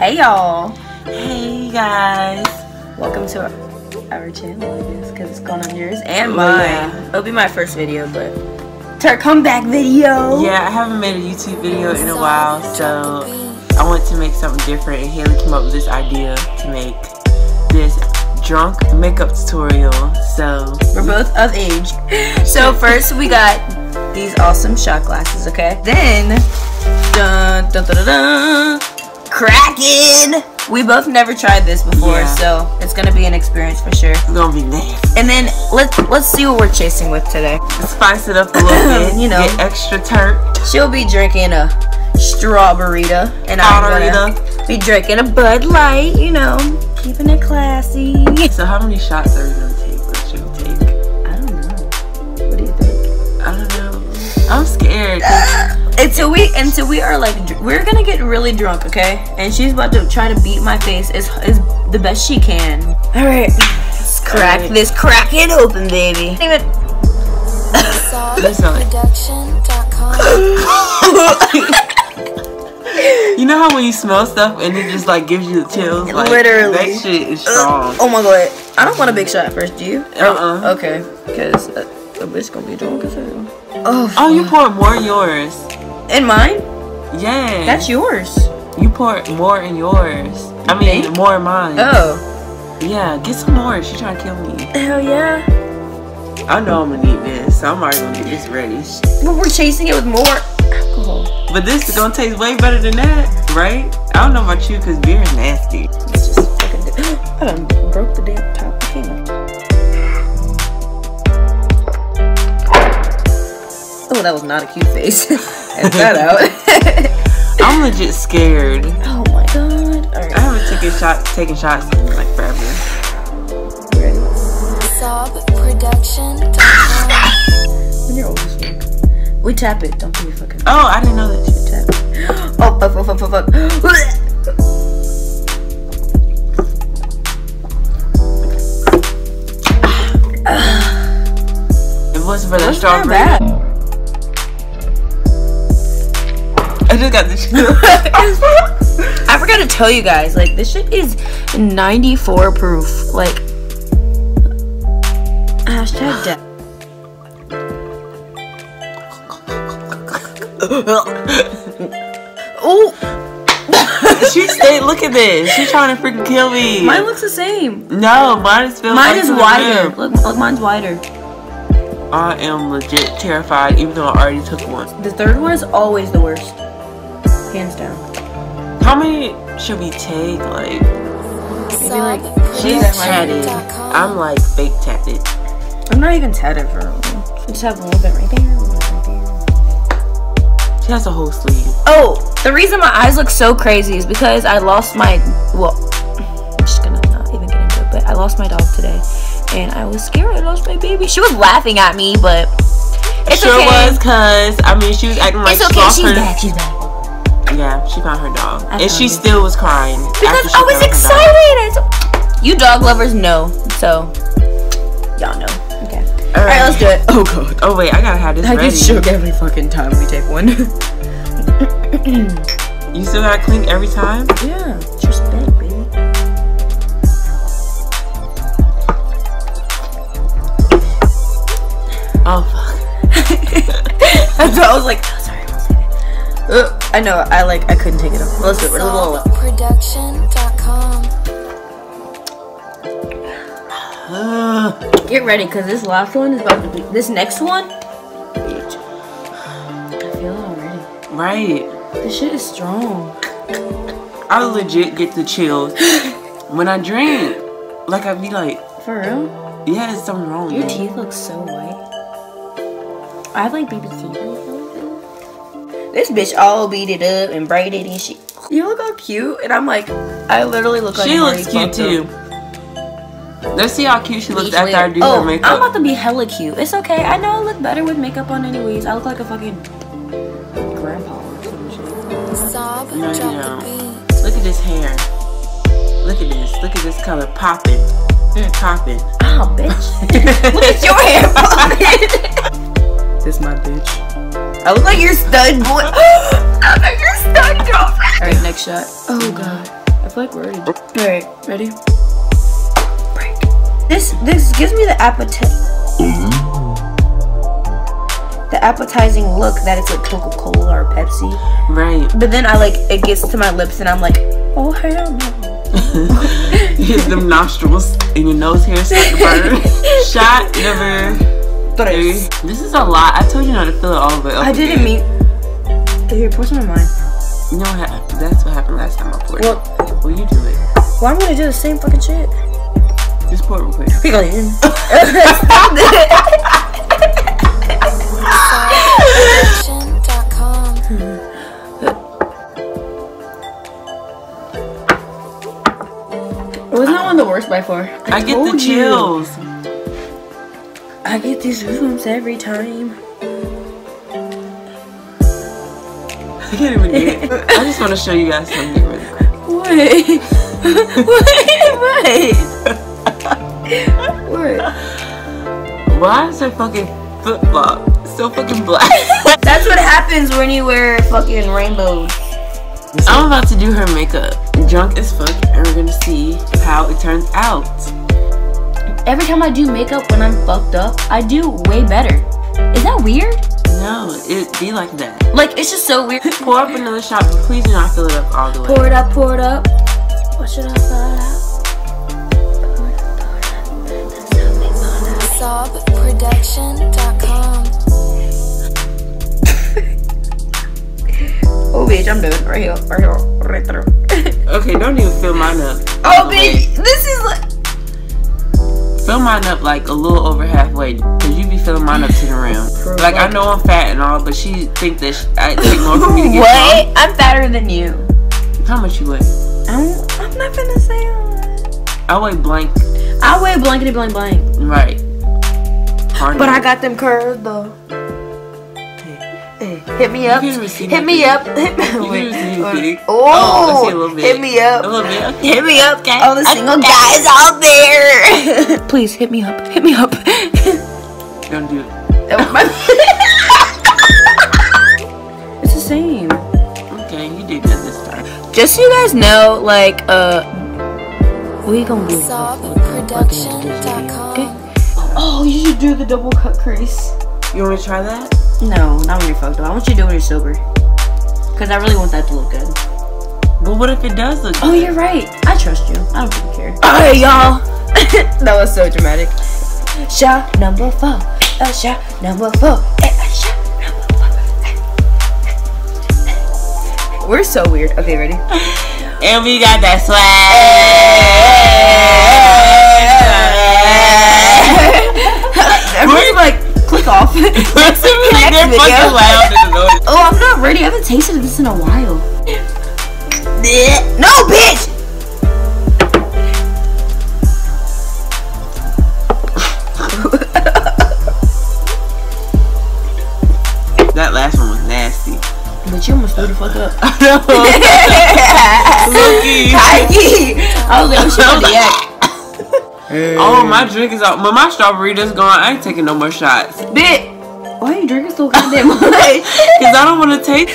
Hey y'all. Hey guys. Welcome to our channel, I guess, because it's going on yours and mine. Yeah. It'll be my first video, but it's our comeback video. Yeah, I haven't made a YouTube video in a while, so I want to make something different, and Haley came up with this idea to make this drunk makeup tutorial. So we're both of age. So first we got these awesome shot glasses, okay? Then dun dun dun dun, dun Kraken. We both never tried this before, so it's gonna be an experience for sure. It's gonna be nasty. And then let's see what we're chasing with today. Spice it up a little bit, you know, get extra turnt. She'll be drinking a strawberryta, and I'm gonna be drinking a Bud Light. You know, keeping it classy. So how many shots are we gonna take? What should we take? I don't know. What do you think? I don't know. I'm scared. Until we are like, we're gonna get really drunk, okay? And she's about to try to beat my face as the best she can. All right, let's crack this Kraken open, baby. You know how when you smell stuff and it just like gives you the chills? Like, literally. That shit is strong. Oh my god. I don't want a big shot first, do you? Okay. Because a bitch gonna be drunk as hell. Oh, you poured more in yours. In mine? Yeah. That's yours. You poured more in yours. I mean, more in mine. Oh. Yeah, get some more. She's trying to kill me. Hell yeah. I know I'm gonna need this, so I'm already gonna get this ready. But we're chasing it with more alcohol. But this is gonna taste way better than that, right? I don't know about you, because beer is nasty. It's just fucking I done broke the damn top of the can. Oh, that was not a cute face. Edit that out. I'm legit scared. Oh my god. Alright. I haven't taken shots in like forever. Ready? Production. When you're older, we tap it. Don't be fucking. Oh, I didn't know that you tap. Oh, fuck. It wasn't for that strawberry. I just got this shit. I forgot to tell you guys, like, this shit is 94 proof. Like, hashtag death. Oh! She stayed. Look at this. She's trying to freaking kill me. Mine looks the same. No, mine is filled. Mine is wider. Look, mine's wider. I am legit terrified, even though I already took one. The third one is always the worst. Hands down. How many should we take? Like, maybe like. She's tatted. I'm like fake tatted. I'm not even tatted for real. I just have a little bit right there. She has a whole sleeve. Oh, the reason my eyes look so crazy is because I lost my. Well, I'm just gonna not even get into it, but I lost my dog today. And I was scared I lost my baby. She was laughing at me, but it's sure okay. Was, cause I mean she was acting like it's okay. She's back. She's back. Yeah, she found her dog, and she still was crying because I was excited. You dog lovers know, so y'all know. Okay. All right, let's do it. Oh god. Oh wait, I gotta have this ready. I get shook every fucking time we take one. You still gotta clean every time? Yeah, it's respect, baby. Oh fuck. That's what I was like, oh, sorry, I won't say that. I know, I couldn't take it off. Let's do it. Production.com. Get ready, because this last one is about to be. This next one? I feel it already. Right. This shit is strong. I legit get the chills when I drink. Like, I be like. For real? Yeah, there's something wrong with Your me. teeth look so white. I have like baby teeth. This bitch all beaded up and braided and shit. You look all cute, and I'm like, I literally look like she looks cute too. Let's see how cute she looks after I do her makeup. I'm about to be hella cute. It's okay. I know I look better with makeup on anyways. I look like a fucking grandpa or some shit. No, you don't. Look at this hair. Look at this. Look at this color popping. Popping. Oh, bitch. Look at your hair popping. This my bitch. I look like your stud boy. I look like your stud girlfriend. Alright, next shot. Oh god. I feel like we're ready. Alright, ready? Break. This gives me the appetizing look that it's like Coca-Cola or Pepsi. Right. But then it gets to my lips and I'm like, oh hell no. You hit them nostrils and your nose hair start to burn. Shot number 3. This is a lot. I told you not to fill it all the way up. I didn't mean. Here, pour some of mine. You know what? That's what happened last time I poured. Well, you do it. Well, I'm gonna do the same fucking shit. Just pour it real quick. Stop it. Wasn't that one the worst by far? I get the chills. I get these goosebumps every time. I can't even get it. I just want to show you guys something really quick. Wait. What? Why is her fucking flip-flop so fucking black? That's what happens when you wear fucking rainbows. I'm about to do her makeup. Drunk as fuck, and we're gonna see how it turns out. Every time I do makeup when I'm fucked up, I do way better. Is that weird? No, it be like that. Like, it's just so weird. Pour up another shot, but please do not fill it up all the way. Pour it up, pour it up. What should I fill it out? Sobproduction.com. Oh, bitch, I'm doing right here, right through. Okay, don't even fill mine up. Oh, bitch, this is like. Fill mine up like a little over halfway, cause you be filling mine up to the rim. Like, I know I'm fat and all, but she think that I take more for me to get What? I'm fatter than you. How much you weigh? I'm not gonna say I weigh blank. I weigh blankety blank blank. Right. But I got them curves though. Hey, hit me up. Hit me up. Hit me. Wait. Oh, a little bit. Hit me up. A little bit. Okay. Hit me up, guys. All the single guys out there. Please hit me up. Hit me up. Don't do it. It's the same. Okay, you did good this time. Just so you guys know, like, we gonna do Sobproduction.com. Okay. Oh, you should do the double cut crease. You want to try that? No, not when you're fucked up. I want you to do it when you're sober. Cause I really want that to look good. But what if it does look good? Oh, you're right. I trust you. I don't fucking care. Alright, y'all. That was so dramatic. Shot number 4. Shot number 4. Shot number 4. We're so weird. Okay, ready? And we got that swag. Everyone's like, click off. Next video. Oh, I'm not ready. I haven't tasted this in a while. No, bitch! That last one was nasty. But you almost threw the fuck up. Loki. I was like, what you gonna yak? Oh, my drink is out. But my strawberry is gone. I ain't taking no more shots. Bitch, why are you drinking so goddamn much? Cause I don't want to take.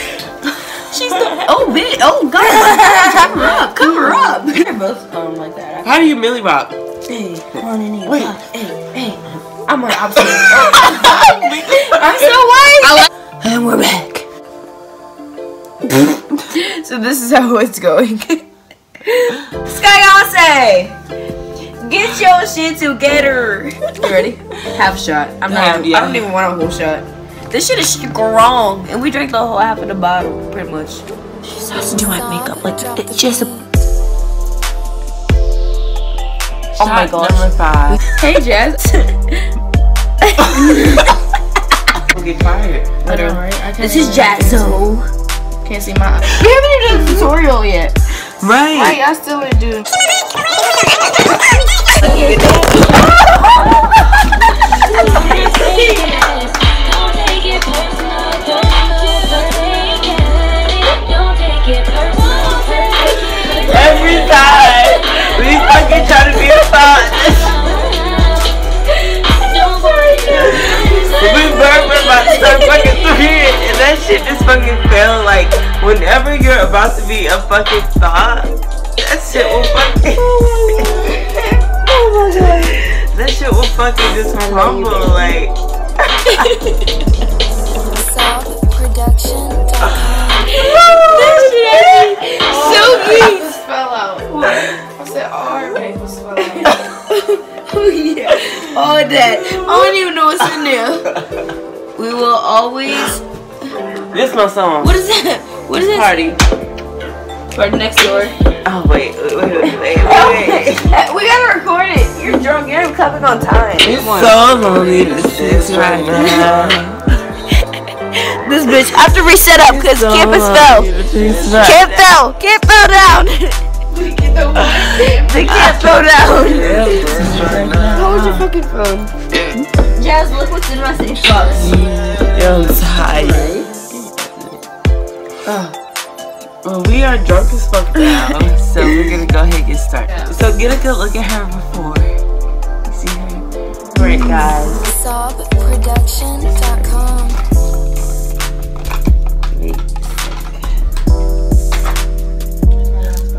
She's the. Oh, bitch. Oh, God. Cover up. Cover up. They're both like that. How do you Millie Rock? Hey, on in here. Wait. Hey. I'm on opposite. I'm so white. And we're back. So this is how it's going. Skye, get your shit together. You ready? Half a shot. I don't even want a whole shot. This shit is strong, and we drank the whole half of the bottle, pretty much. She starts to do my makeup like it's just a. Oh my gosh. Number 5. Hey, Jazz. We'll get fired. I know, right? This is Jazzo. Can't see my. We haven't even done the tutorial yet. Right. Right, I still would do. Every time we fucking try to be about this. We were about to start fucking through it, and that shit just fucking felt like whenever you're about to be a fucking thought, That shit will fucking. Oh my god. That shit will fucking just crumble like. So good. Spell out. What? I said R paper spell out. Oh yeah. All that. I don't even know what's in there. We will always. This my song. What is that? What is that? Party. Party next door. Oh wait. We gotta record it. You're drunk. You're coming on time. It's so lonely to sit right now. This bitch, I have to reset up because campus fell. Can't fell down. They can't fell down. Hold your fucking phone. Jazz, look what's in my safe box. Yo, I'm tired. Well, we are drunk as fuck now, so we're gonna go ahead and get started. Yeah. So get a good look at her before. You see her? Alright, guys. Sobproduction.com.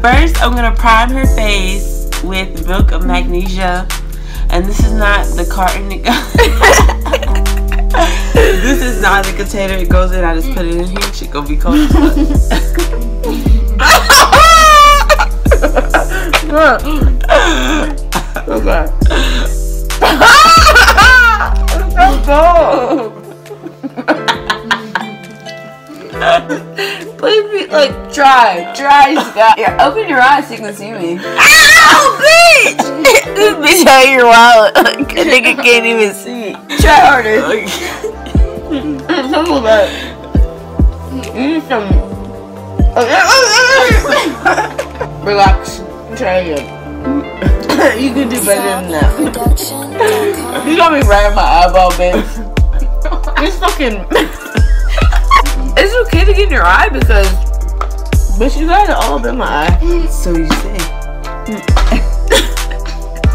First, I'm gonna prime her face with milk of magnesia, and this is not the carton it goes. This is not the container it goes in. I just put it in here. Shit gonna be cold as fuck. Okay. Please be like, try, Skye. Yeah, open your eyes so you can see me. Ow, bitch! This bitch out here wild. Like, a nigga can't even see. Try harder. Some of that. You need some. Relax. Try again. You can do better than that. You got me right in my eyeball, bitch. It's fucking. It's okay to get in your eye because, bitch, you got it all up in my eye. So you say.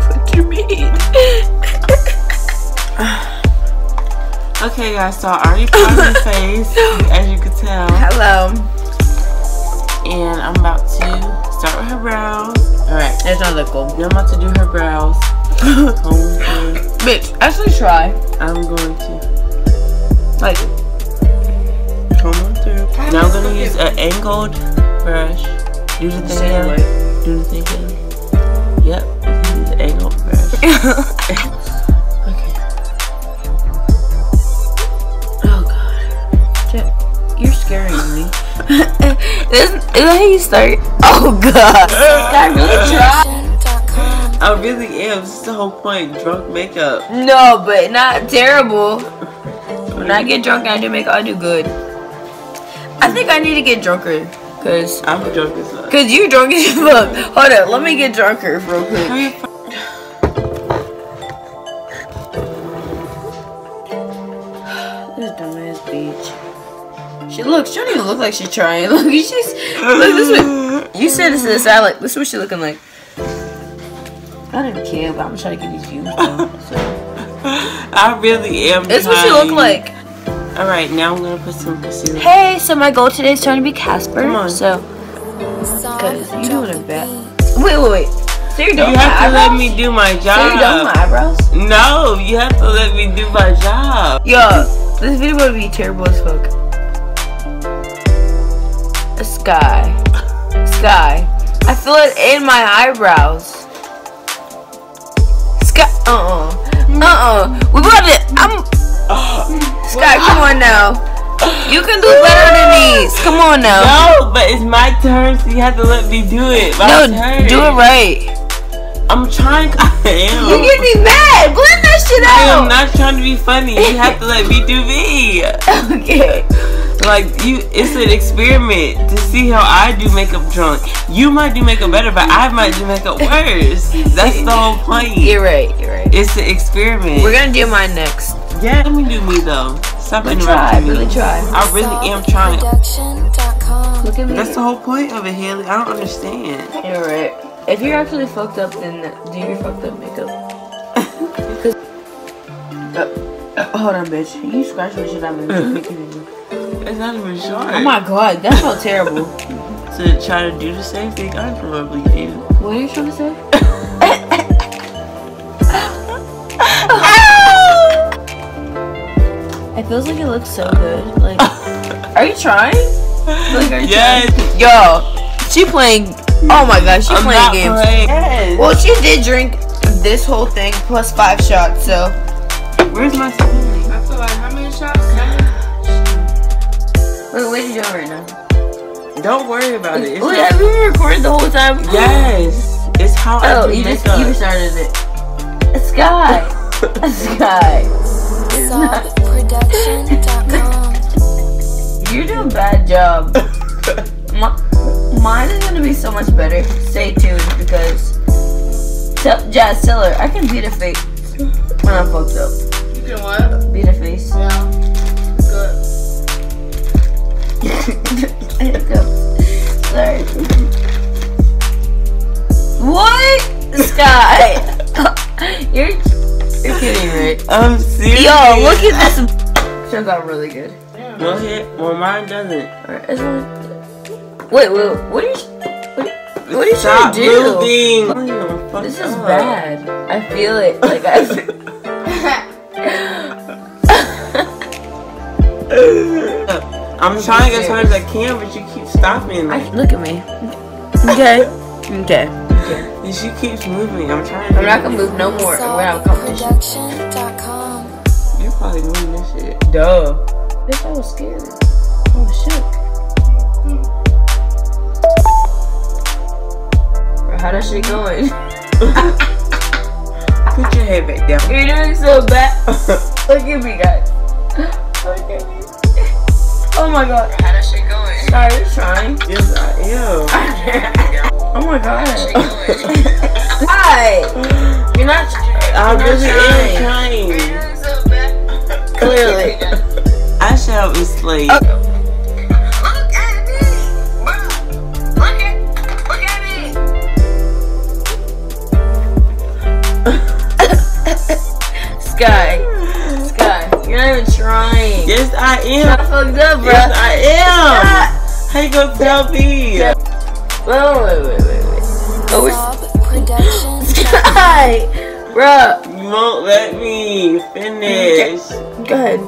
What you mean? Okay, guys, so I already primed her face, as you can tell. Hello. And I'm about to start with her brows. Alright. That's not that cool. Now I'm about to do her brows. Bitch, actually try. I'm going to. Like, comb on through. Now I'm going to use an angled brush. Do the thing again. Do the thing again. Yep. Use the angled brush. Okay. oh god. You're scaring me. Is that how you start? Oh god. Skye, really try. I really am. This is the whole point. Drunk makeup. No, but not terrible. When I get drunk and I do makeup, I do good. I think I need to get drunker. Cause I'm drunk as fuck. Cause you drunk as fuck. Hold up, let me get drunker real quick. This dumbass bitch. She don't even look like she's trying. Look, she's look this way. You said this is a salad. This is what she's looking like. I didn't care, but I'm gonna try to get these views though. So. I really am. This is what she look like. Alright, now I'm gonna put some concealer. Hey, so my goal today is trying to be Casper. Come on. So, cause you doing it bad. Wait. So you're doing you my have to eyebrows? let me do my job. So you're doing my eyebrows? No, you have to let me do my job. Yo, this video would be terrible as fuck. Skye. I feel it in my eyebrows. Skye. We about to. Skye, come on now. You can do better than these. Come on now. No, but it's my turn, so you have to let me do it. My turn. Do it right. I'm trying. I am. You get me mad. Blend that shit out. I am not trying to be funny. You have to let me do me. Okay. Like it's an experiment to see how I do makeup drunk. You might do makeup better, but I might do makeup worse. That's the whole point. You're right. It's an experiment. We're gonna do mine next. Yeah, let me do me though. Stop interrupting me. Really try. I really am trying. Look at me. That's the whole point of it, Haley. I don't understand. You're right. If you're actually fucked up, then do your fucked up makeup. Hold on, bitch. You scratch my shit out of me. It's not even short. Oh my god, that felt terrible. to try to do the same thing I probably do. What are you trying to say? It feels like it looks so good. Like, are you trying? Like, are you Yes. trying? Yo, she playing. Oh my gosh, she's playing games. Yes. Well, she did drink this whole thing plus 5 shots. So, Where's my spoon? I feel like how many shots? 7? wait, what are you doing right now? Don't worry about it. It's Wait, not- have you been recording the whole time? Yes. It's how I Oh, do you makeup. started it. Skye. Skye. Sobproduction.com. You're doing a bad job. Mine is gonna be so much better. Stay tuned because Jazz, tell her I can beat a face when I'm fucked up. You can what? Beat a face. Yeah. Good. Sorry. What? Skye. You're kidding, right? I'm serious. Yo, look at this. Turned out really good. Well, well, mine doesn't. Alright, wait, what are you? What are you trying to do? Moving. This is bad. I feel it. Like I. I'm trying as hard as I can, but you keep stopping. Look at me. Okay. Okay. And she keeps moving. I'm trying. I'm not gonna move no more. We're gonna have competition. Sobproduction.com. You're probably moving this shit. Duh. Bitch, I was scared. I was shook. Bro, how that shit going? Put your head back down. You're doing so bad. Look at me, guys. Look at me. Oh my god. How that shit going? Sorry, you're trying. Yes, I am. Oh my god. Hi. You're not trying. I really am trying. Clearly. I shall be slave. Oh. Look at me, bro. Look at me. Skye, you're not even trying. Yes, I am. Not fucked up, bro. Yes, I am. How you gonna tell me? Wait. Oh, Sobproduction. Skye, bro. You won't let me finish. Go ahead.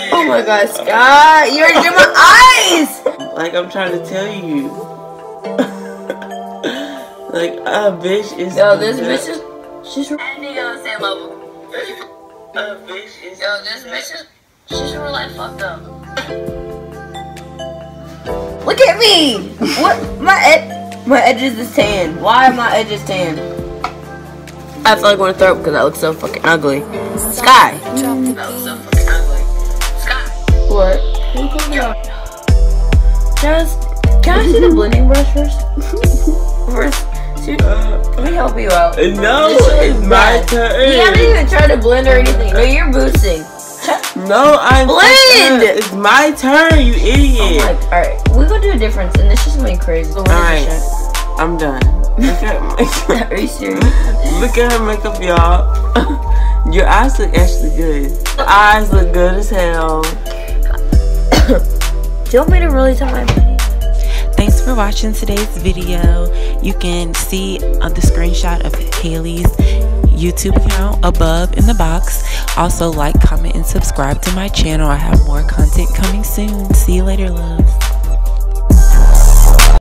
Oh my god, Skye, you already did my eyes. Like I'm trying to tell you. Like a bitch is. Yo, this bitch is. She's. A bitch is. Yo, this bitch is. She's really like fucked up. Look at me. What? My edges is tan. Why are my edges tan? I feel like I want to throw up because I look so fucking ugly. Skye. Drop the beat. What? Can I see the blending brush first? Let me help you out. No, This shit it's is my bad. turn. You haven't even tried to blend or anything. No, you're boosting. No, I'm Blend! It's my turn, you idiot. Alright, we're gonna do a difference and this is gonna be crazy. So Alright, I'm done. Look at makeup. Are you serious? Look at her makeup, y'all. Your eyes look actually good. Your eyes look good as hell. Do you want me to really tell my money? Thanks for watching today's video. You can see the screenshot of Haley's YouTube account above in the box. Also like, comment, and subscribe to my channel. I have more content coming soon. See you later, loves.